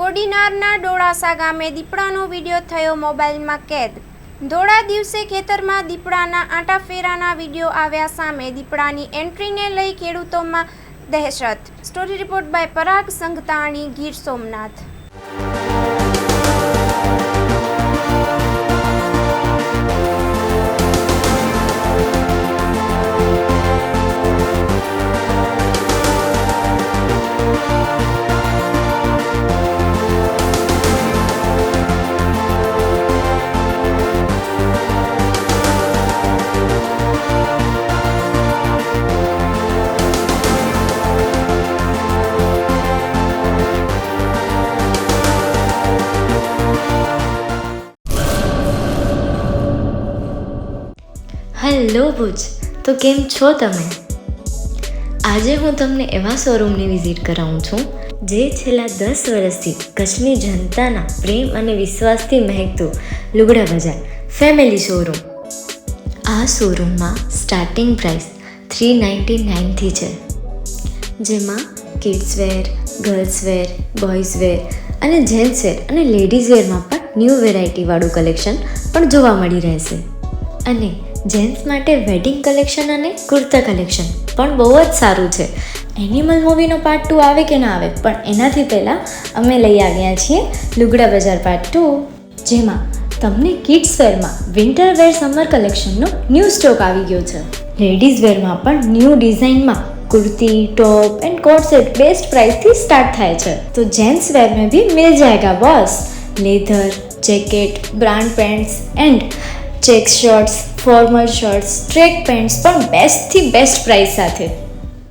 કોડીનારના ડોળાસા ગામે દીપડાનો વિડીયો થયો મોબાઈલમાં કેદ। ધોળા દિવસે ખેતરમાં દીપડાના આંટાફેરાના વિડીયો આવ્યા સામે। દીપડાની એન્ટ્રીને લઈ ખેડૂતોમાં દહેશત। Story report by Parag Sanghtani, Gir Somnath. Hello Bhuj, તો કેમ છો તમે? આજે હું તમને એવા શોરૂમની વિઝિટ કરાવું છું જે છેલ્લા 10 વર્ષથી કચ્છની જનતાના પ્રેમ અને વિશ્વાસથી મહેકતું લુગડા બજાર ફેમિલી શોરૂમ। આ શોરૂમમાં સ્ટાર્ટિંગ પ્રાઇસ 399થી છે, જેમાં kids wear, girls wear, boys wear અને જેન્ટ્સ વેર અને લેડીઝ વેરમાં પણ ન્યૂ વેરાયટીવાળું કલેક્શન પણ જોવા મળી રહેશે। અને જેન્ટ્સ માટે વેડિંગ કલેક્શન અને કુર્તા કલેક્શન પણ બહુ જ સારું છે। એનિમલ મૂવીનો પાર્ટ 2 આવે કે ના આવે, પણ એનાથી પહેલાં અમે લઈ આવ્યા છીએ લુગડા બજાર પાર્ટ 2, જેમાં તમને કિડ્સ વેરમાં વિન્ટર વેર સમર કલેક્શનનો ન્યૂ સ્ટોક આવી ગયો છે। લેડીઝ વેરમાં પણ ન્યૂ ડિઝાઇનમાં kurti, top and coat set best price थी स्टार्ट थाय छे। तो जेंट्स वेर में भी मिल जाएगा boss. Leather, jacket, brand pants and check shirts, formal shirts, track pants पर बेस्ट थी बेस्ट प्राइस साथे।